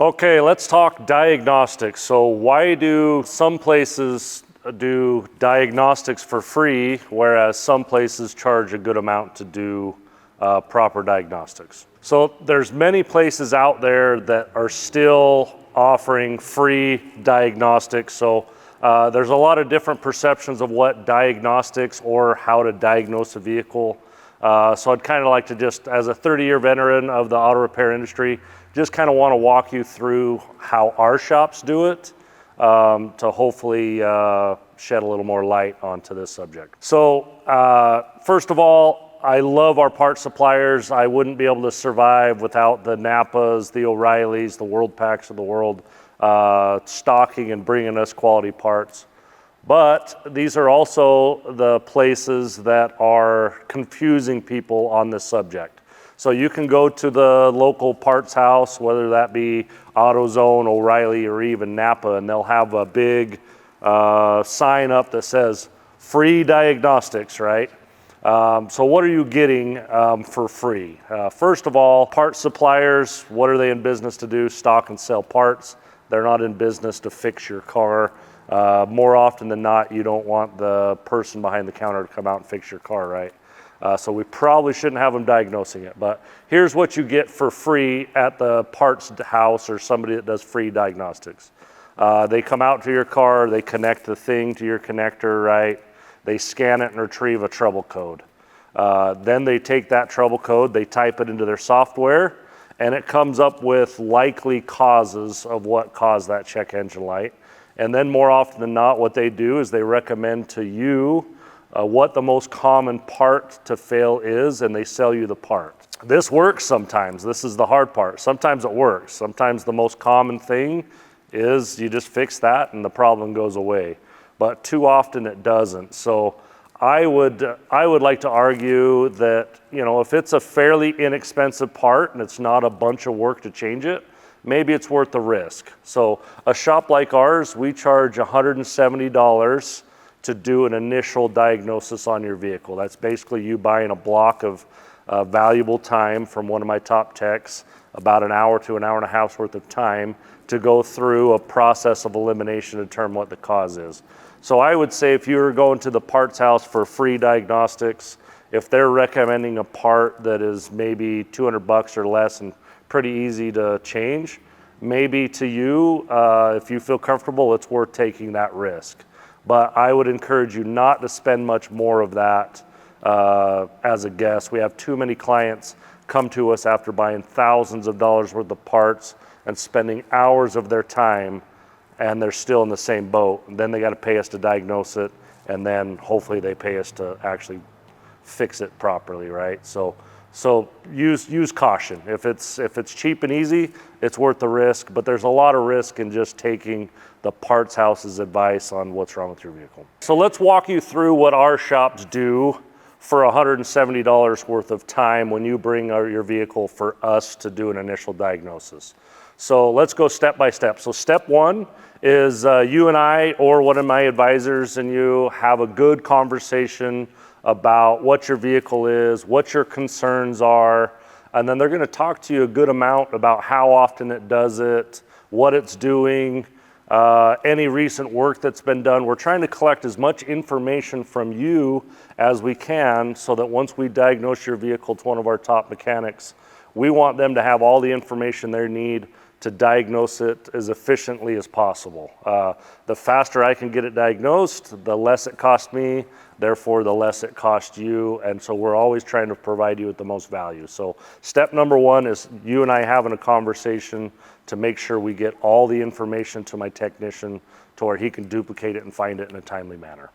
Okay, let's talk diagnostics. So why do some places do diagnostics for free, whereas some places charge a good amount to do proper diagnostics? So there's many places out there that are still offering free diagnostics. So there's a lot of different perceptions of what diagnostics or how to diagnose a vehicle. So I'd kind of like to just, as a 30-year veteran of the auto repair industry, just kind of want to walk you through how our shops do it to hopefully shed a little more light onto this subject. So first of all, I love our parts suppliers. I wouldn't be able to survive without the Napas, the O'Reillys, the WorldPaks of the world stocking and bringing us quality parts. But these are also the places that are confusing people on this subject. So you can go to the local parts house, whether that be AutoZone, O'Reilly, or even Napa, and they'll have a big sign up that says free diagnostics, right? So what are you getting for free? First of all, parts suppliers, what are they in business to do? Stock and sell parts. They're not in business to fix your car. More often than not, you don't want the person behind the counter to come out and fix your car, right? So we probably shouldn't have them diagnosing it. But here's what you get for free at the parts house or somebody that does free diagnostics. They come out to your car, they connect the thing to your connector, right? They scan it and retrieve a trouble code. Then they take that trouble code, they type it into their software, and it comes up with likely causes of what caused that check engine light. And then more often than not, what they do is they recommend to you what the most common part to fail is, and they sell you the part. This works sometimes. This is the hard part. Sometimes it works. Sometimes the most common thing is you just fix that and the problem goes away. But too often it doesn't. So I would like to argue that, you know, if it's a fairly inexpensive part and it's not a bunch of work to change it, maybe it's worth the risk. So a shop like ours, we charge $170 to do an initial diagnosis on your vehicle. That's basically you buying a block of valuable time from one of my top techs, about an hour to an hour and a half's worth of time to go through a process of elimination to determine what the cause is. So I would say if you were going to the parts house for free diagnostics, if they're recommending a part that is maybe $200 or less and pretty easy to change, maybe to you, if you feel comfortable, it's worth taking that risk. But I would encourage you not to spend much more of that as a guest. We have too many clients come to us after buying thousands of dollars worth of parts and spending hours of their time, and they're still in the same boat. And then they got to pay us to diagnose it, and then hopefully they pay us to actually fix it properly, right? So use caution. If it's cheap and easy, it's worth the risk, but there's a lot of risk in just taking the parts house's advice on what's wrong with your vehicle. So let's walk you through what our shops do for $170 worth of time when you bring your vehicle for us to do an initial diagnosis. So let's go step by step. So step one is you and I or one of my advisors and you have a good conversation about what your vehicle is, what your concerns are, and then they're going to talk to you a good amount about how often it does it, what it's doing, any recent work that's been done. We're trying to collect as much information from you as we can so that once we diagnose your vehicle to one of our top mechanics, we want them to have all the information they need to diagnose it as efficiently as possible. The faster I can get it diagnosed, the less it costs me, therefore the less it costs you, and so we're always trying to provide you with the most value. So step number one is you and I having a conversation to make sure we get all the information to my technician to where he can duplicate it and find it in a timely manner.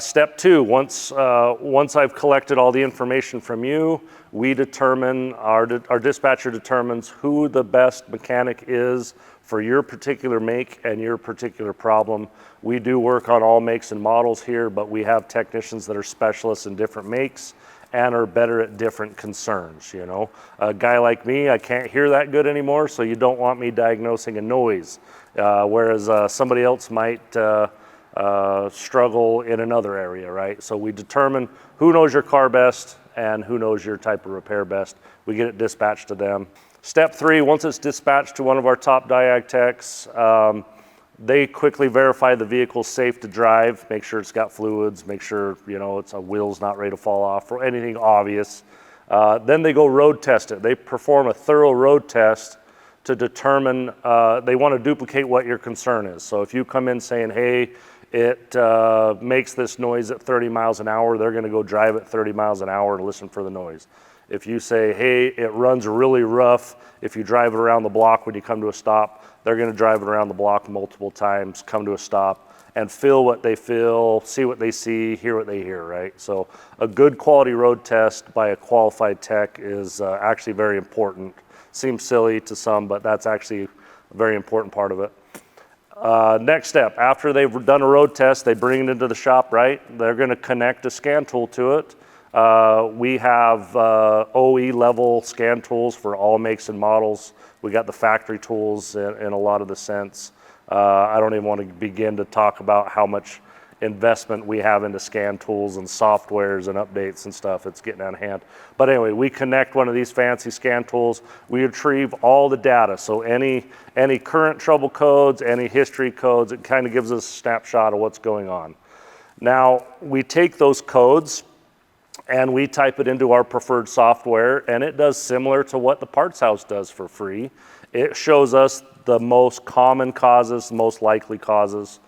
Step two, once I've collected all the information from you, we determine, our dispatcher determines who the best mechanic is for your particular make and your particular problem. We do work on all makes and models here, but we have technicians that are specialists in different makes and are better at different concerns, you know. A guy like me, I can't hear that good anymore, so you don't want me diagnosing a noise, whereas somebody else might struggle in another area, right? So we determine who knows your car best and who knows your type of repair best. We get it dispatched to them. Step 3, once it's dispatched to one of our top diag techs, they quickly verify the vehicle's safe to drive, make sure it's got fluids, make sure its wheel's not ready to fall off or anything obvious. Then they go road test it. They perform a thorough road test to determine, they want to duplicate what your concern is. So if you come in saying, hey, it makes this noise at 30 miles an hour, they're going to go drive at 30 miles an hour and listen for the noise. If you say, hey, it runs really rough, if you drive it around the block when you come to a stop, they're going to drive it around the block multiple times, come to a stop, and feel what they feel, see what they see, hear what they hear, right? So a good quality road test by a qualified tech is actually very important. Seems silly to some, but that's actually a very important part of it. Next step, after they've done a road test, they bring it into the shop, right? They're going to connect a scan tool to it. We have OE level scan tools for all makes and models. We got the factory tools in a lot of the sense. I don't even want to begin to talk about how much investment we have into scan tools and softwares and updates and stuff. It's getting out of hand. But anyway, we connect one of these fancy scan tools. We retrieve all the data. So any current trouble codes, any history codes, it kind of gives us a snapshot of what's going on. Now, we take those codes and we type it into our preferred software, and it does similar to what the parts house does for free. It shows us the most common causes, most likely causes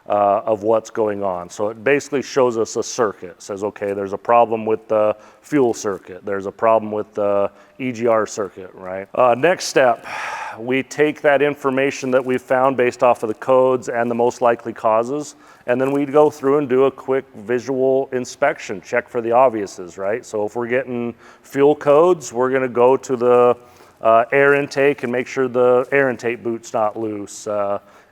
of what's going on. So it basically shows us a circuit. It says, okay, there's a problem with the fuel circuit. There's a problem with the EGR circuit, right? Next step, we take that information that we've found based off of the codes and the most likely causes, and then we go through and do a quick visual inspection, check for the obviouses, right? So if we're getting fuel codes, we're gonna go to the air intake and make sure the air intake boot's not loose.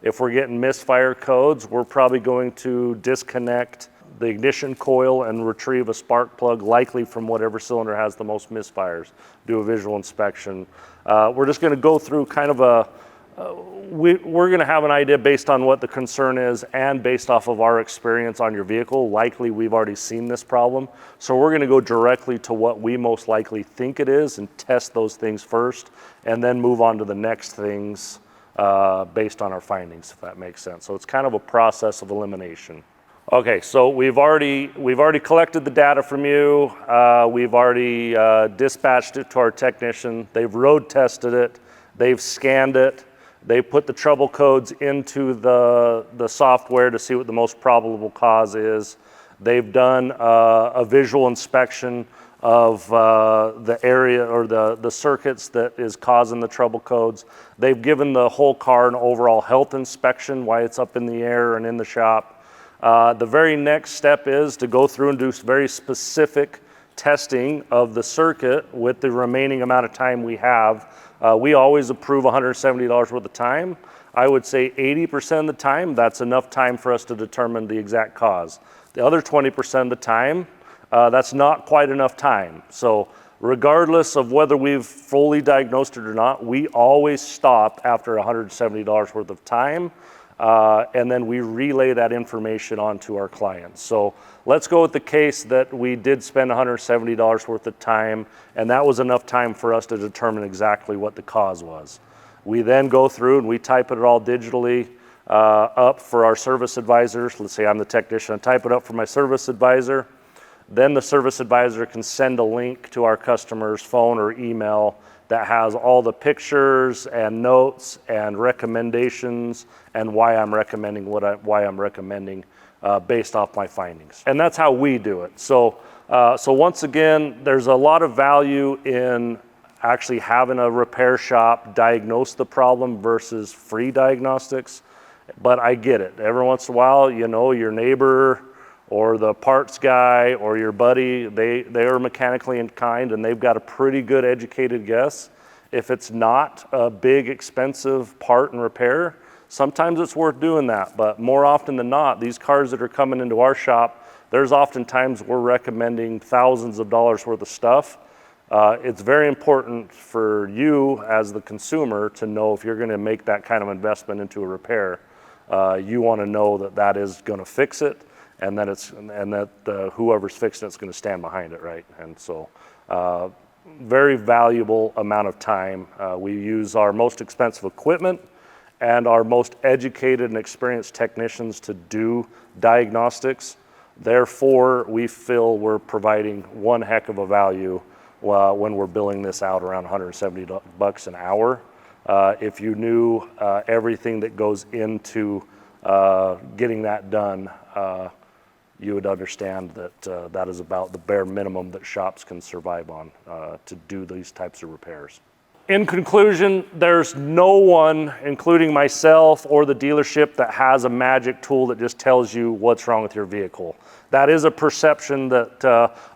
If we're getting misfire codes, we're probably going to disconnect the ignition coil and retrieve a spark plug, likely from whatever cylinder has the most misfires. Do a visual inspection. We're just going to go through kind of we're going to have an idea based on what the concern is and based off of our experience on your vehicle. Likely we've already seen this problem. So we're going to go directly to what we most likely think it is and test those things first, and then move on to the next things based on our findings, if that makes sense. So it's kind of a process of elimination. Okay, so we've already collected the data from you. We've already dispatched it to our technician. They've road tested it. They've scanned it. They put the trouble codes into the software to see what the most probable cause is. They've done a visual inspection of the area or the circuits that is causing the trouble codes. They've given the whole car an overall health inspection, why it's up in the air and in the shop. The very next step is to go through and do very specific testing of the circuit with the remaining amount of time we have. We always approve $170 worth of time. I would say 80% of the time, that's enough time for us to determine the exact cause. The other 20% of the time, that's not quite enough time. So regardless of whether we've fully diagnosed it or not, we always stop after $170 worth of time, and then we relay that information on to our clients. So let's go with the case that we did spend $170 worth of time, and that was enough time for us to determine exactly what the cause was. We then go through and we type it all digitally up for our service advisors. Let's say I'm the technician, I type it up for my service advisor. Then the service advisor can send a link to our customer's phone or email that has all the pictures and notes and recommendations and why I'm recommending based off my findings. And that's how we do it. So once again, there's a lot of value in actually having a repair shop diagnose the problem versus free diagnostics. But I get it. Every once in a while, your neighbor or the parts guy or your buddy, they are mechanically inclined and they've got a pretty good educated guess. If it's not a big expensive part and repair, sometimes it's worth doing that. But more often than not, these cars that are coming into our shop, there's often times we're recommending thousands of dollars worth of stuff. It's very important for you as the consumer to know if you're going to make that kind of investment into a repair. You want to know that that is going to fix it, and that whoever's fixing it's going to stand behind it, right? And so very valuable amount of time. We use our most expensive equipment and our most educated and experienced technicians to do diagnostics. Therefore, we feel we're providing one heck of a value when we're billing this out around $170 an hour. If you knew everything that goes into getting that done, you would understand that that is about the bare minimum that shops can survive on to do these types of repairs. In conclusion, there's no one, including myself or the dealership, that has a magic tool that just tells you what's wrong with your vehicle. That is a perception that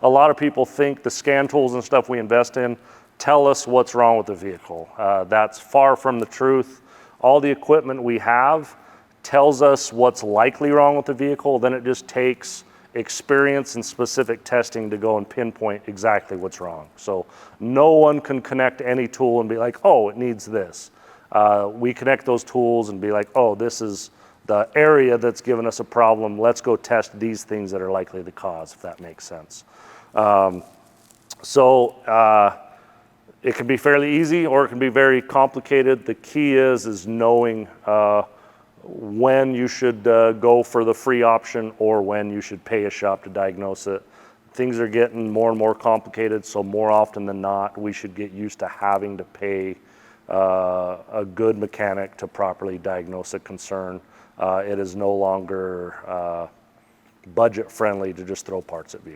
a lot of people think the scan tools and stuff we invest in tell us what's wrong with the vehicle. That's far from the truth. All the equipment we have tells us what's likely wrong with the vehicle. Then it just takes experience and specific testing to go and pinpoint exactly what's wrong. So no one can connect any tool and be like, oh, it needs this. We connect those tools and be like, oh, this is the area that's given us a problem. Let's go test these things that are likely the cause, if that makes sense. It can be fairly easy or it can be very complicated. The key is knowing when you should go for the free option or when you should pay a shop to diagnose it. Things are getting more and more complicated, so more often than not, we should get used to having to pay a good mechanic to properly diagnose a concern. It is no longer budget friendly to just throw parts at vehicles.